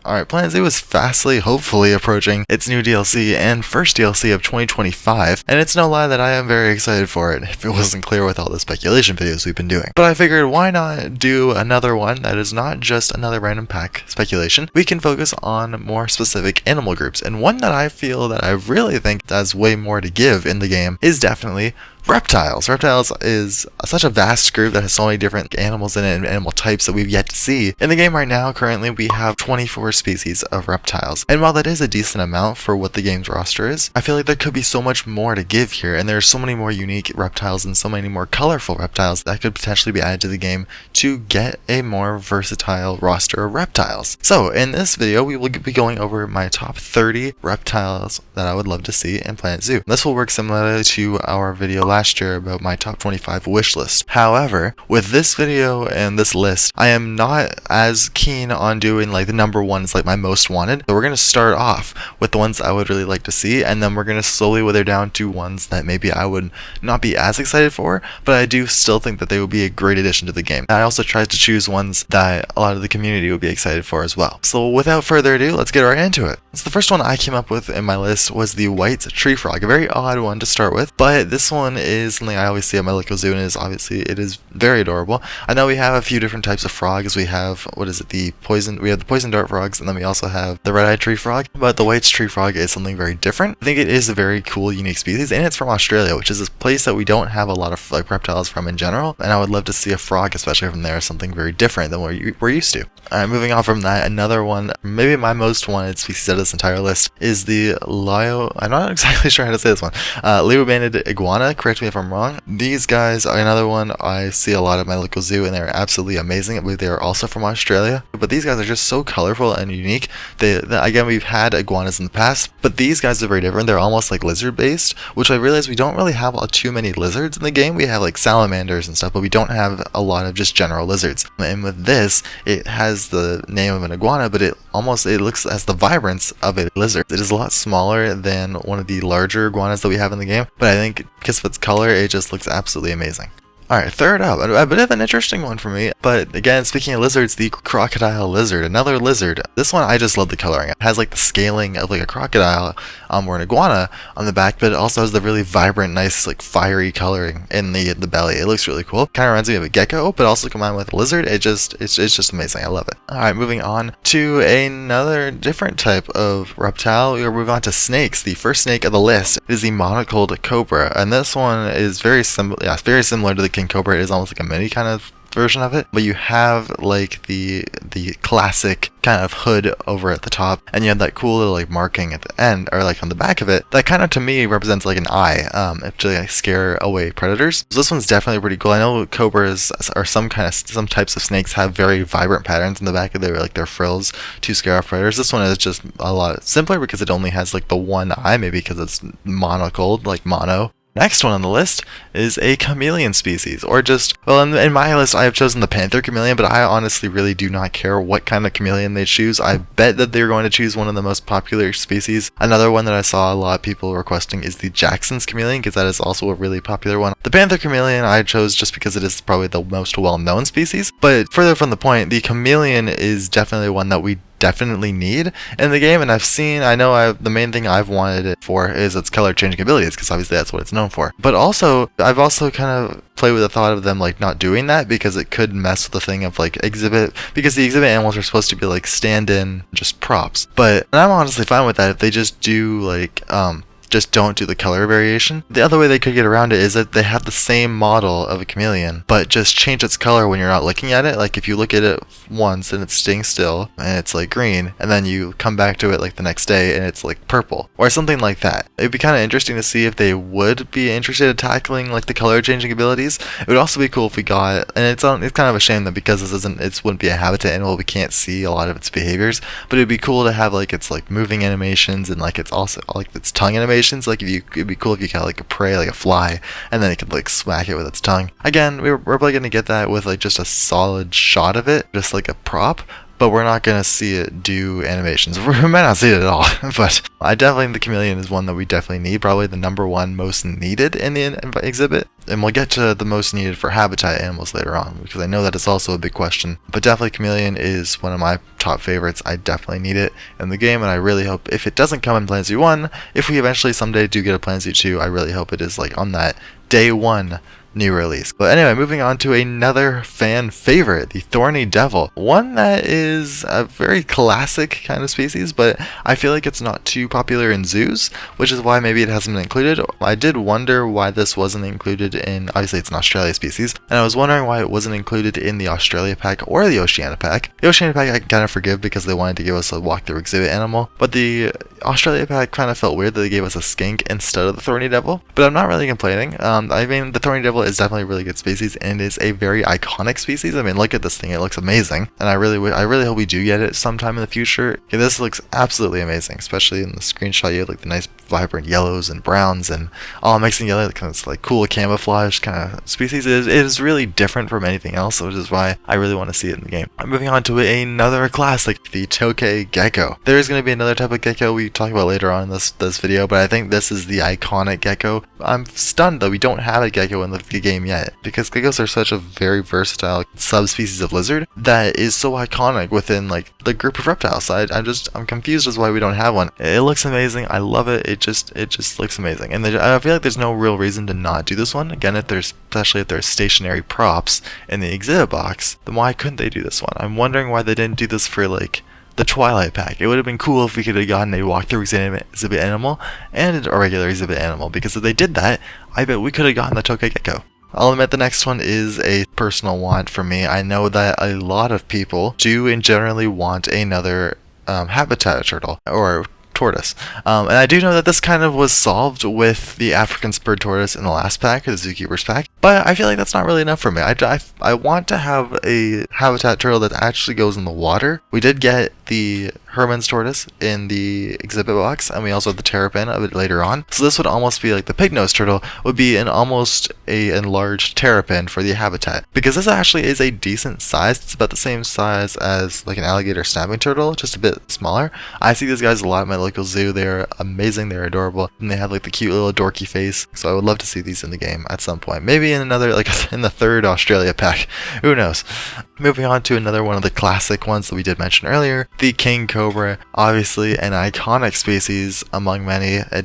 Alright, Planet Zoo is fastly, hopefully, approaching its new DLC and first DLC of 2025, and it's no lie that I am very excited for it, if it wasn't clear with all the speculation videos we've been doing. But I figured, why not do another one that is not just another random pack speculation? We can focus on more specific animal groups, and one that I feel that I really think has way more to give in the game is definitely reptiles. Reptiles is such a vast group that has so many different animals in it and animal types that we've yet to see. In the game right now, currently, we have 24 species of reptiles. And while that is a decent amount for what the game's roster is, I feel like there could be so much more to give here, and there's so many more unique reptiles and so many more colorful reptiles that could potentially be added to the game to get a more versatile roster of reptiles. So, in this video, we will be going over my top 30 reptiles that I would love to see in Planet Zoo. This will work similarly to our video last year about my top 25 wish list. However, with this video and this list, I am not as keen on doing like the number ones, like my most wanted. So we're going to start off with the ones I would really like to see, and then we're going to slowly wither down to ones that maybe I would not be as excited for, but I do still think that they would be a great addition to the game. I also tried to choose ones that a lot of the community would be excited for as well. So without further ado, let's get right into it. So the first one I came up with in my list was the white tree frog, a very odd one to start with, but this one is something I always see at my local zoo, and it is very adorable. I know we have a few different types of frogs. We have, we have the poison dart frogs, and then we also have the red-eyed tree frog, but the white tree frog is something very different. I think it is a very cool, unique species, and it's from Australia, which is a place that we don't have a lot of like reptiles from in general, and I would love to see a frog, especially from there, something very different than what we're used to. Alright, moving on from that, another one, maybe my most wanted species out of this entire list, is the I'm not exactly sure how to say this one, Leo-banded iguana, correct me if I'm wrong. These guys are another one I see a lot at my local zoo, and they're absolutely amazing. I believe they are also from Australia, but these guys are just so colorful and unique. Again, we've had iguanas in the past, but these guys are very different. They're almost like lizard based, which I realize we don't really have too many lizards in the game. We have like salamanders and stuff, but we don't have a lot of just general lizards. And with this, it has the name of an iguana, but it looks as the vibrance of a lizard. It is a lot smaller than one of the larger iguanas that we have in the game, but I think because of its color, it just looks absolutely amazing. Alright, third up, a bit of an interesting one for me, but again, speaking of lizards, the crocodile lizard, another lizard. This one, I just love the coloring. It has like the scaling of like a crocodile or an iguana on the back, but it also has the really vibrant, nice, like fiery coloring in the belly. It looks really cool. Kind of reminds me of a gecko, but also combined with a lizard, it's just amazing. I love it. Alright, moving on to another different type of reptile. We'll move on to snakes. The first snake of the list is the monocled cobra, and this one is very similar to the king cobra. It is almost like a mini kind of version of it, but you have like the classic kind of hood over at the top, and you have that cool little like marking at the end, or like on the back of it, that kind of to me represents like an eye, to like scare away predators. So this one's definitely pretty cool. I know cobras or some types of snakes have very vibrant patterns in the back of their frills to scare off predators. This one is just a lot simpler because it only has like the one eye, maybe because it's monocled, like mono. Next one on the list is a chameleon species, or just, well, in my list I have chosen the panther chameleon, but I honestly really do not care what kind of chameleon they choose. I bet that they're going to choose one of the most popular species. Another one that I saw a lot of people requesting is the Jackson's chameleon, because that is also a really popular one. The panther chameleon I chose just because it is probably the most well-known species, but further from the point, the chameleon is definitely one that we definitely need in the game, and the main thing I've wanted it for is its color changing abilities, because obviously that's what it's known for. But also, I've also kind of played with the thought of them like not doing that, because it could mess with the thing of like because the exhibit animals are supposed to be like stand-in just props. But I'm honestly fine with that if they just do like just don't do the color variation. The other way they could get around it is that they have the same model of a chameleon, but just change its color when you're not looking at it. Like if you look at it once and it's staying still and it's like green, and then you come back to it like the next day and it's like purple or something like that. It'd be kind of interesting to see if they would be interested in tackling like the color changing abilities. It would also be cool if we got, and it's kind of a shame that because it wouldn't be a habitat animal, we can't see a lot of its behaviors, but it'd be cool to have like its like moving animations and like it's also like its tongue animations. Like it'd be cool if you got like a prey, like a fly, and then it could like smack it with its tongue. Again, we're probably gonna get that with like just a solid shot of it, just like a prop. but we're not going to see it do animations. We might not see it at all, but I definitely think the chameleon is one that we definitely need, probably the #1 most needed in the exhibit. And we'll get to the most needed for habitat animals later on, because I know that is also a big question. But definitely chameleon is one of my top favorites. I definitely need it in the game, and I really hope if it doesn't come in Plan Z 1, if we eventually someday do get a Plan Z 2, I really hope it is like on that day 1 new release. But anyway, moving on to another fan favorite, the thorny devil. One that is a very classic kind of species, but I feel like it's not too popular in zoos, which is why maybe it hasn't been included. I did wonder why this wasn't included in, obviously it's an Australia species, and I was wondering why it wasn't included in the Australia pack or the Oceania pack. The Oceania pack I can kind of forgive because they wanted to give us a walkthrough exhibit animal, but the Australia pack kind of felt weird that they gave us a skink instead of the thorny devil, but I'm not really complaining. I mean, the thorny devil is definitely a really good species and is a very iconic species. I mean, look at this thing, it looks amazing, and I really hope we do get it sometime in the future. Okay, this looks absolutely amazing, especially in the screenshot. You have like the nice vibrant yellows and browns and all mixing together, kind of like cool camouflage kind of species. It is really different from anything else, which is why I really want to see it in the game. I'm moving on to another classic, the tokay gecko. There is going to be another type of gecko we talk about later on in this video, but I think this is the iconic gecko. I'm stunned that we don't have a gecko in the game yet, because geckos are such a very versatile subspecies of lizard that is so iconic within like the group of reptiles. I'm confused as why we don't have one. It looks amazing. I love it. It just looks amazing, and I feel like there's no real reason to not do this one. Again, especially if there's stationary props in the exhibit box, then why couldn't they do this one? I'm wondering why they didn't do this for like the Twilight pack. It would have been cool if we could have gotten a walkthrough exhibit animal and a regular exhibit animal, because if they did that, I bet we could have gotten the tokay gecko. I'll admit the next one is a personal want for me. I know that a lot of people do and generally want another habitat turtle or tortoise. And I do know that this kind of was solved with the African spurred tortoise in the last pack, the Zookeeper's pack, but I feel like that's not really enough for me. I want to have a habitat turtle that actually goes in the water. We did get the Herman's tortoise in the exhibit box, and we also have the terrapin of it later on. So this would almost be like the pig-nosed turtle would be almost a enlarged terrapin for the habitat, because this actually is a decent size. It's about the same size as like an alligator snapping turtle, just a bit smaller. I see these guys a lot at my local zoo. They're amazing, they're adorable, and they have like the cute little dorky face. So I would love to see these in the game at some point, maybe in another, like in the third Australia pack, who knows. Moving on to another one of the classic ones that we did mention earlier, the king cobra. Obviously an iconic species among many. I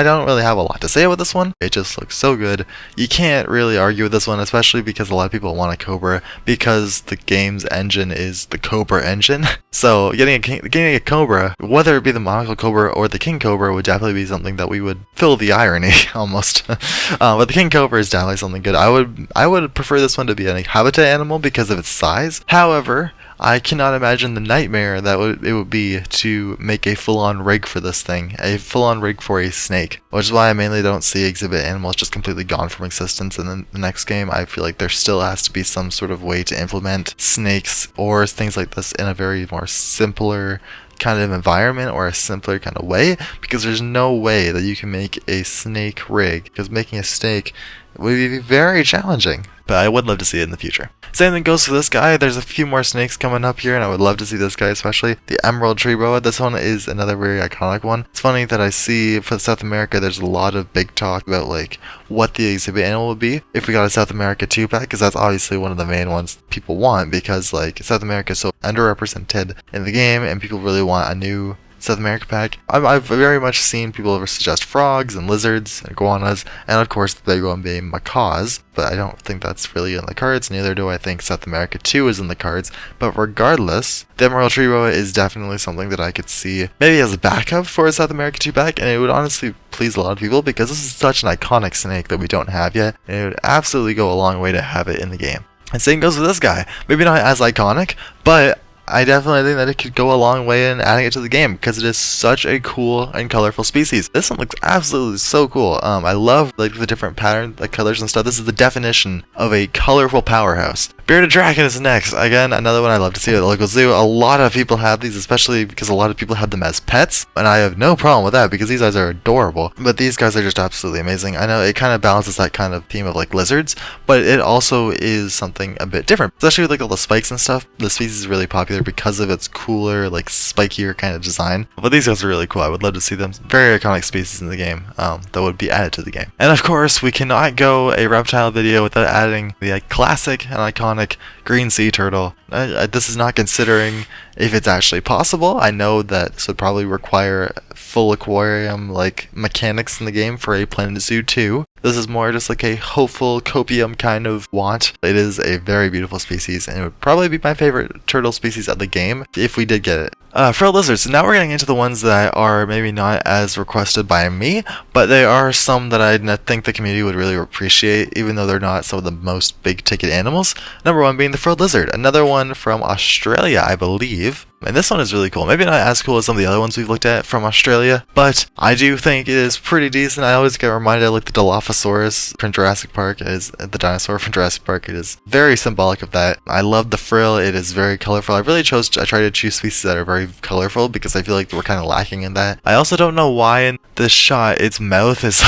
don't really have a lot to say about this one. It just looks so good. You can't really argue with this one, especially because a lot of people want a cobra because the game's engine is the cobra engine. So getting a cobra, whether it be the monocle cobra or the king cobra, would definitely be something that we would fill the irony almost. But the king cobra is definitely something good. I would prefer this one to be a habitat animal because of its size. However, I cannot imagine the nightmare that it would be to make a full-on rig for this thing, a full-on rig for a snake, which is why I mainly don't see exhibit animals just completely gone from existence in the next game. I feel like there still has to be some sort of way to implement snakes or things like this in a very more simpler kind of environment or a simpler kind of way, because there's no way that you can make a snake rig, because making a snake would be very challenging, but I would love to see it in the future. Same thing goes for this guy. There's a few more snakes coming up here, and I would love to see this guy, especially the emerald tree boa. This one is another very iconic one. It's funny that I see for South America there's a lot of big talk about like what the exhibit animal would be if we got a South America 2 pack, because that's obviously one of the main ones people want, because like South America is so underrepresented in the game and people really want a new South America pack. I've very much seen people suggest frogs and lizards and iguanas, and of course the big one being macaws, but I don't think that's really in the cards, neither do I think South America 2 is in the cards. But regardless, the emerald tree boa is definitely something that I could see maybe as a backup for a South America 2 pack, and it would honestly please a lot of people because this is such an iconic snake that we don't have yet, and it would absolutely go a long way to have it in the game. And same goes with this guy. Maybe not as iconic, but I definitely think that it could go a long way in adding it to the game because it is such a cool and colorful species. This one looks absolutely so cool. I love like the different pattern, like colors and stuff. This is the definition of a colorful powerhouse. Bearded dragon is next. Again, another one I love to see at the local zoo. A lot of people have these, especially because a lot of people have them as pets, and I have no problem with that because these guys are adorable. But these guys are just absolutely amazing. I know it kind of balances that kind of theme of like lizards, but it also is something a bit different, especially with like all the spikes and stuff. The species is really popular because of its cooler, like spikier kind of design. But these guys are really cool. I would love to see them. Very iconic species in the game that would be added to the game. And of course, we cannot go a reptile video without adding the classic and iconic green sea turtle. This is not considering if it's actually possible. I know that this would probably require full aquarium like mechanics in the game for a Planet Zoo 2. This is more just like a hopeful copium kind of want. It is a very beautiful species, and it would probably be my favorite turtle species of the game if we did get it. Frilled lizards. So now we're getting into the ones that are maybe not as requested by me, but they are some that I think the community would really appreciate, even though they're not some of the most big ticket animals. Number one being the frilled lizard. Another one from Australia, I believe. And this one is really cool. Maybe not as cool as some of the other ones we've looked at from Australia, but I do think it is pretty decent. I always get reminded of like the Dilophosaurus from Jurassic Park. It is the dinosaur from Jurassic Park. It is very symbolic of that. I love the frill. It is very colorful. I try to choose species that are very colorful because I feel like we're kind of lacking in that. I also don't know why in this shot its mouth is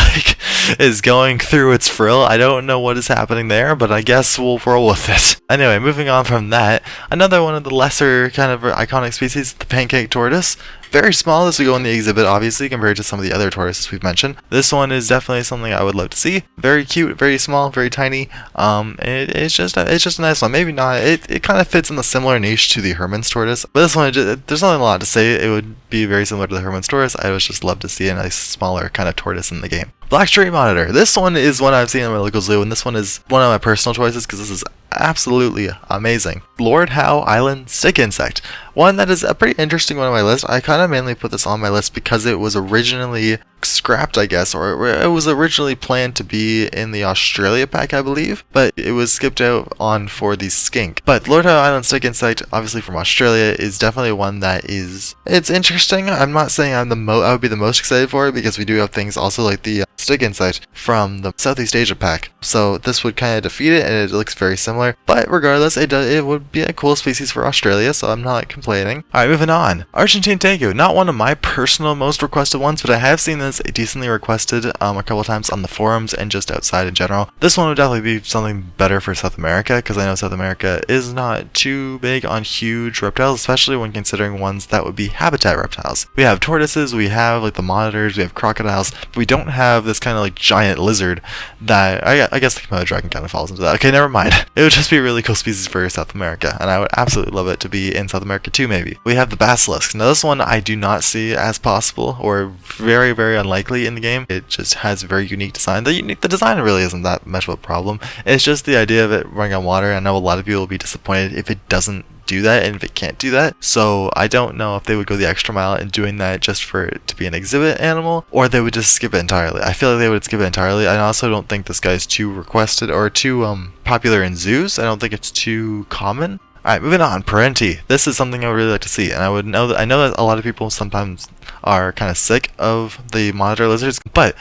is going through its frill. I don't know what is happening there, but I guess we'll roll with it. Anyway, moving on from that, another one of the lesser kind of iconic species, the pancake tortoise. Very small as we go in the exhibit, obviously, compared to some of the other tortoises we've mentioned. This one is definitely something I would love to see. Very cute, very small, very tiny. It's just a nice one. Maybe not. It kind of fits in the similar niche to the Herman's tortoise, but this one, there's not a lot to say. It would be very similar to the Herman's tortoise. I would just love to see a nice, smaller kind of tortoise in the game. Black Street Monitor. This one is one I've seen in my local zoo, and this one is one of my personal choices because this is absolutely amazing. Lord Howe Island Stick Insect. One that is a pretty interesting one on my list. I kind of mainly put this on my list because it was originally scrapped, I guess, or it was originally planned to be in the Australia pack, I believe, but it was skipped out on for the skink. But Lord Howe Island Stick Insect, obviously from Australia, is definitely one that it's interesting. I'm not saying I would be the most excited for it because we do have things also like the stick insect from the Southeast Asia pack, so this would kind of defeat it, and it looks very similar. But regardless, it would be a cool species for Australia, so I'm not complaining. Alright, moving on. Argentine Tegu. Not one of my personal most requested ones, but I have seen this decently requested a couple times on the forums and just outside in general. This one would definitely be something better for South America, because I know South America is not too big on huge reptiles, especially when considering ones that would be habitat reptiles. We have tortoises, we have like the monitors, we have crocodiles, but we don't have this kind of like giant lizard that I guess the Komodo dragon kind of falls into that. Okay, never mind. It would just be a really cool species for South America, and I would absolutely love it to be in South America too, maybe. We have the basilisk. Now this one I do not see as possible, or very, very unlikely in the game. It just has a very unique design. The design really isn't that much of a problem. It's just the idea of it running on water. I know a lot of people will be disappointed if it doesn't do that and if it can't do that, so I don't know if they would go the extra mile in doing that just for it to be an exhibit animal, or they would just skip it entirely. I feel like they would skip it entirely. I also don't think this guy's too requested or too popular in zoos. I don't think it's too common. Alright, moving on. Parenti. This is something I would really like to see, and I know that a lot of people sometimes are kind of sick of the monitor lizards, but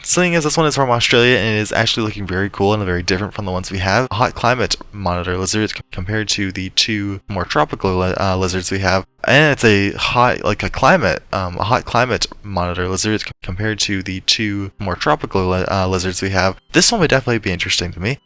seeing as this one is from Australia and it is actually looking very cool and very different from the ones we have. Hot climate monitor lizards compared to the two more tropical lizards we have, and it's a hot climate monitor lizard compared to the two more tropical lizards we have. This one would definitely be interesting to me.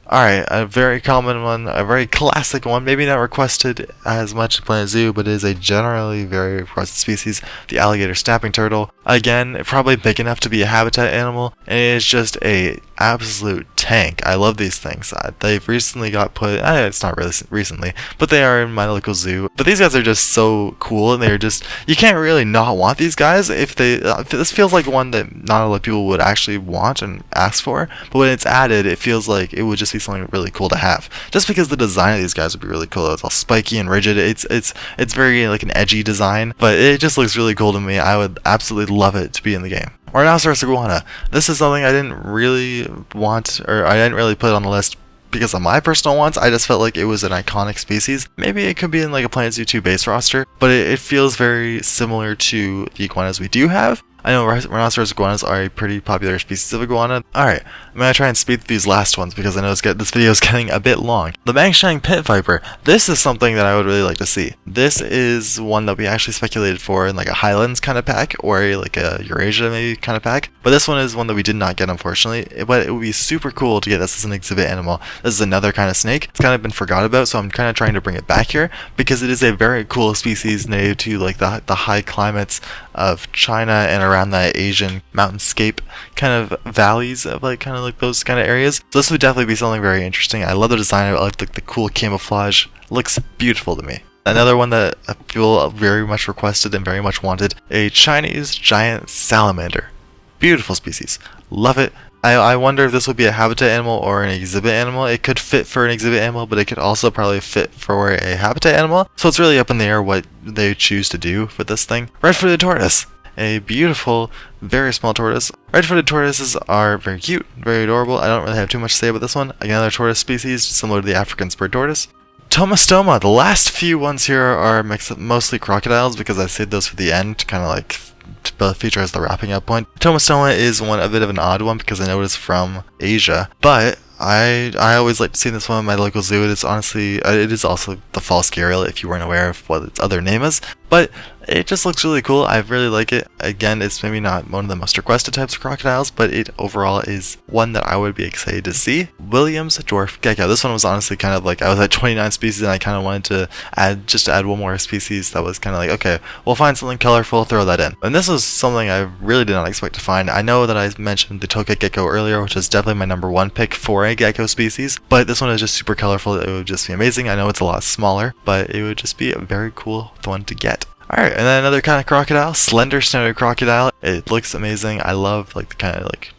Alright, a very common one, a very classic one, maybe not requested as much in Planet Zoo, but it is a generally very requested species, the alligator snapping turtle. Again, probably big enough to be a habitat animal, and it is just a absolute tank. I love these things. They've recently got put, it's not really recently, but they are in my local zoo. But these guys are just so cool, and they're just, you can't really not want these guys if this feels like one that not a lot of people would actually want and ask for, but when it's added, it feels like it would just be something really cool to have. Just because the design of these guys would be really cool. It's all spiky and rigid. It's very like an edgy design, but it just looks really cool to me. I would absolutely love it to be in the game. Rhinoceros iguana. This is something I didn't really want, or I didn't really put on the list because of my personal wants. I just felt like it was an iconic species. Maybe it could be in like a Planet Zoo 2 base roster, but it feels very similar to the iguanas we do have. I know rhinoceros iguanas are a pretty popular species of iguana. Alright, I'm gonna try and speed through these last ones because I know this video is getting a bit long. The Bangshan pit viper. This is something that I would really like to see. This is one that we actually speculated for in like a Highlands kind of pack, or like a Eurasia maybe kind of pack. But this one is one that we did not get, unfortunately. But it would be super cool to get this as an exhibit animal. This is another kind of snake. It's kind of been forgot about, so I'm kind of trying to bring it back here because it is a very cool species native to like the high climates of China and around that Asian mountainscape kind of valleys of like kind of like those kind of areas. So this would definitely be something very interesting. I love the design of it. I like the cool camouflage. It looks beautiful to me. Another one that people very much requested and very much wanted, a Chinese giant salamander. Beautiful species. Love it. I wonder if this would be a habitat animal or an exhibit animal. It could fit for an exhibit animal, but it could also probably fit for a habitat animal. So it's really up in the air what they choose to do with this thing. Red-footed tortoise. A beautiful, very small tortoise. Red-footed tortoises are very cute, very adorable. I don't really have too much to say about this one. Another tortoise species, similar to the African spurred tortoise. Tomastoma. The last few ones here are mostly crocodiles because I saved those for the end to kind of like feature as the wrapping up point. Tomastoma is a bit of an odd one because I know it is from Asia, but I always like to see this one in my local zoo. It is also the false gharial if you weren't aware of what its other name is, but it just looks really cool. I really like it. Again, it's maybe not one of the most requested types of crocodiles, but it overall is one that I would be excited to see. Williams dwarf gecko. This one was honestly kind of like I was at 29 species and I kind of wanted to add one more species that was kind of like, okay, we'll find something colorful, throw that in. And this is something I really did not expect to find. I know that I mentioned the tokay gecko earlier, which is definitely my number one pick for a gecko species, but this one is just super colorful. It would just be amazing. I know it's a lot smaller, but it would just be a very cool one to get. Alright, and then another kind of crocodile, slender snout crocodile. It looks amazing. I love like the kind of like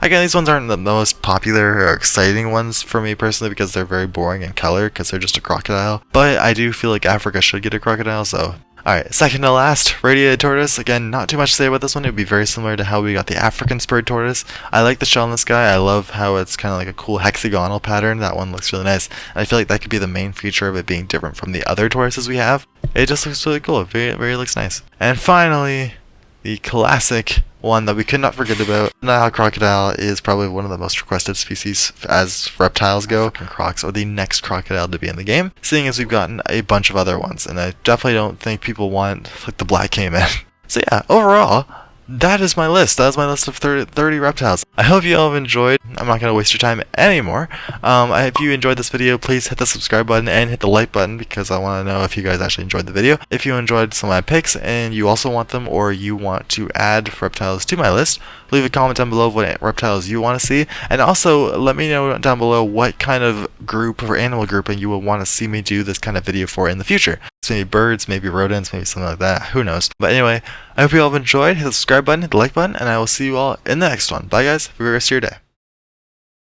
again, these ones aren't the most popular or exciting ones for me personally because they're very boring in color because they're just a crocodile. But I do feel like Africa should get a crocodile, so alright, second to last, radiated tortoise. Again, not too much to say about this one. It would be very similar to how we got the African spurred tortoise. I like the shell on this guy. I love how it's kind of like a cool hexagonal pattern. That one looks really nice. And I feel like that could be the main feature of it being different from the other tortoises we have. It just looks really cool. It very looks nice. And finally, the classic one that we could not forget about. Nile crocodile is probably one of the most requested species as reptiles go. African crocs are the next crocodile to be in the game, seeing as we've gotten a bunch of other ones, and I definitely don't think people want like the black caiman. So yeah, overall, that is my list. That is my list of 30 reptiles. I hope you all have enjoyed. I'm not going to waste your time anymore. If you enjoyed this video, please hit the subscribe button and hit the like button because I want to know if you guys actually enjoyed the video. If you enjoyed some of my picks and you also want them or you want to add reptiles to my list, leave a comment down below of what reptiles you want to see. And also let me know down below what kind of group or animal grouping you would want to see me do this kind of video for in the future. So maybe birds, maybe rodents, maybe something like that. Who knows? But anyway, I hope you all have enjoyed. Hit the subscribe button, hit the like button, and I will see you all in the next one. Bye guys. Have a great rest of your day.